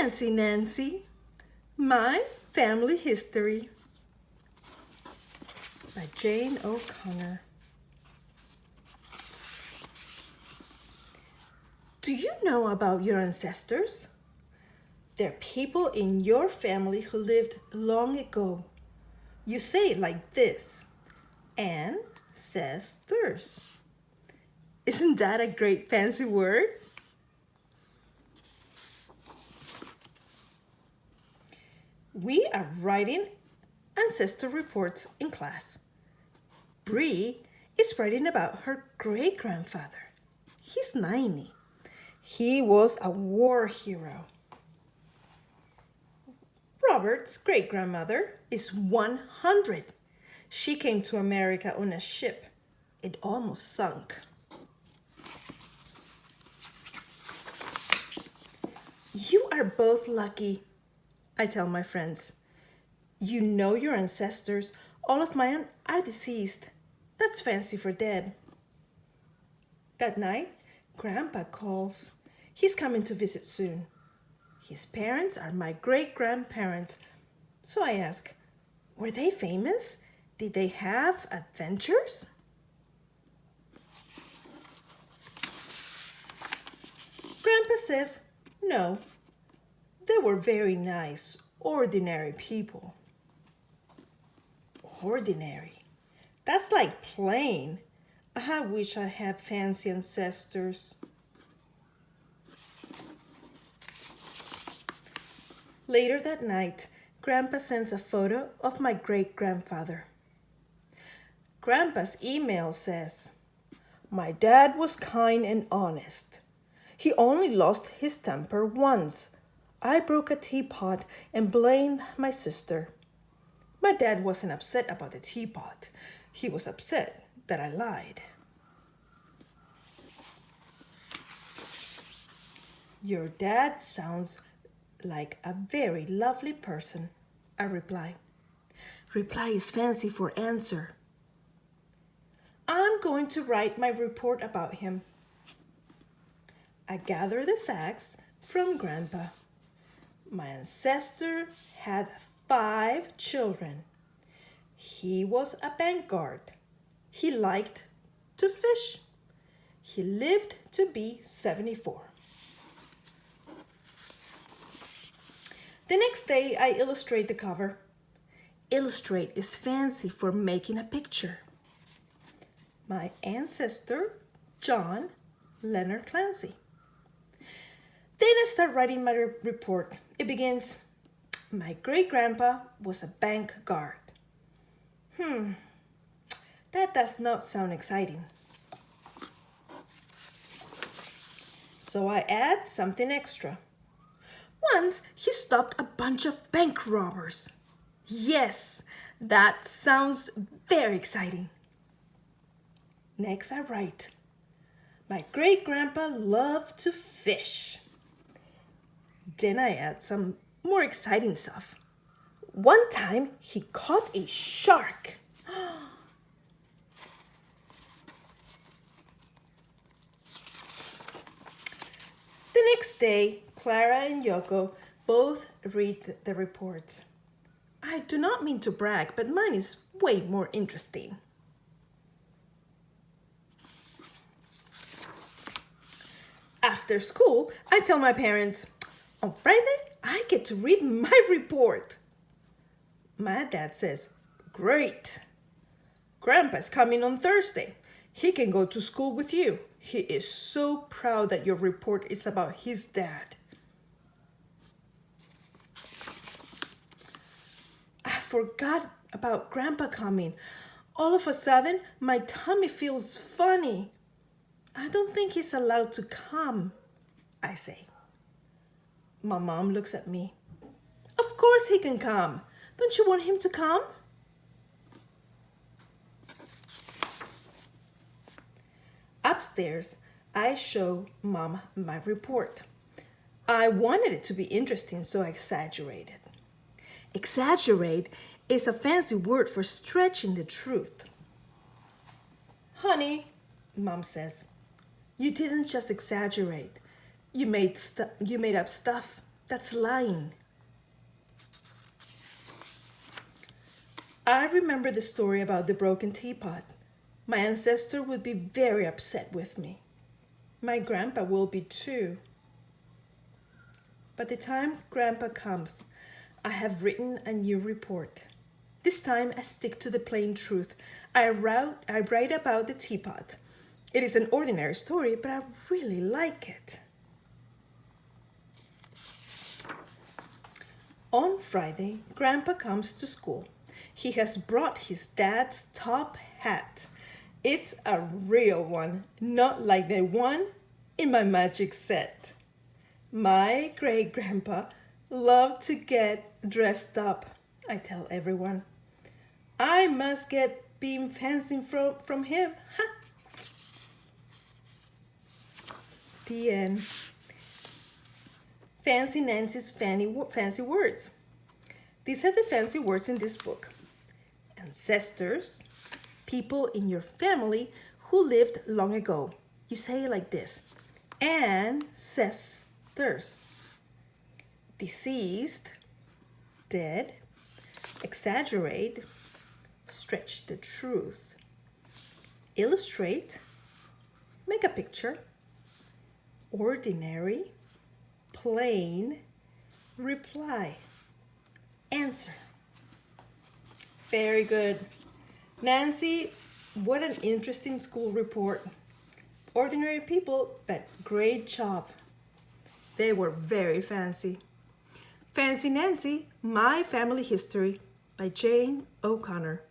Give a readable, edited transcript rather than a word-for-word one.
Fancy Nancy, My Family History by Jane O'Connor. Do you know about your ancestors? They're people in your family who lived long ago. You say it like this: ancestors. Isn't that a great fancy word? We are writing ancestor reports in class. Bree is writing about her great-grandfather. He's 90. He was a war hero. Robert's great-grandmother is 100. She came to America on a ship. It almost sunk. You are both lucky, I tell my friends. You know your ancestors. All of mine are deceased. That's fancy for dead. That night, Grandpa calls. He's coming to visit soon. His parents are my great-grandparents. So I ask, were they famous? Did they have adventures? Grandpa says, no, they were very nice, ordinary people. Ordinary? That's like plain. I wish I had fancy ancestors. Later that night, Grandpa sends a photo of my great-grandfather. Grandpa's email says, my dad was kind and honest. He only lost his temper once. I broke a teapot and blamed my sister. My dad wasn't upset about the teapot. He was upset that I lied. Your dad sounds like a very lovely person, I reply. Reply is fancy for answer. I'm going to write my report about him. I gather the facts from Grandpa. My ancestor had 5 children. He was a bank guard. He liked to fish. He lived to be 74. The next day, I illustrate the cover. Illustrate is fancy for making a picture. My ancestor, John Leonard Clancy. Then I start writing my report. It begins, my great-grandpa was a bank guard. That does not sound exciting. So I add something extra. Once he stopped a bunch of bank robbers. Yes, that sounds very exciting. Next I write, my great-grandpa loved to fish. Then I add some more exciting stuff. One time he caught a shark. The next day, Clara and Yoko both read the reports. I do not mean to brag, but mine is way more interesting. After school, I tell my parents, on Friday, I get to read my report. My dad says, great. Grandpa's coming on Thursday. He can go to school with you. He is so proud that your report is about his dad. I forgot about Grandpa coming. All of a sudden, my tummy feels funny. I don't think he's allowed to come, I say. My mom looks at me. Of course he can come. Don't you want him to come? Upstairs, I show Mom my report. I wanted it to be interesting, so I exaggerated. Exaggerate is a fancy word for stretching the truth. Honey, Mom says, you didn't just exaggerate. You made up stuff That's lying. I remember the story about the broken teapot. My ancestor would be very upset with me. My grandpa will be too. By the time Grandpa comes, I have written a new report. This time I stick to the plain truth. I write about the teapot. It is an ordinary story, but I really like it. On Friday, Grandpa comes to school. He has brought his dad's top hat. It's a real one, not like the one in my magic set. My great-grandpa loved to get dressed up, I tell everyone. I must get being fancy from him. Ha! The end. Fancy Nancy's fancy words. These are the fancy words in this book. Ancestors, people in your family who lived long ago. You say it like this. Ancestors. Deceased, dead, exaggerate, stretch the truth. Illustrate, make a picture. Ordinary, plain, reply, answer. Very good. Nancy, what an interesting school report. Ordinary people, but great job. They were very fancy. Fancy Nancy, My Family History by Jane O'Connor.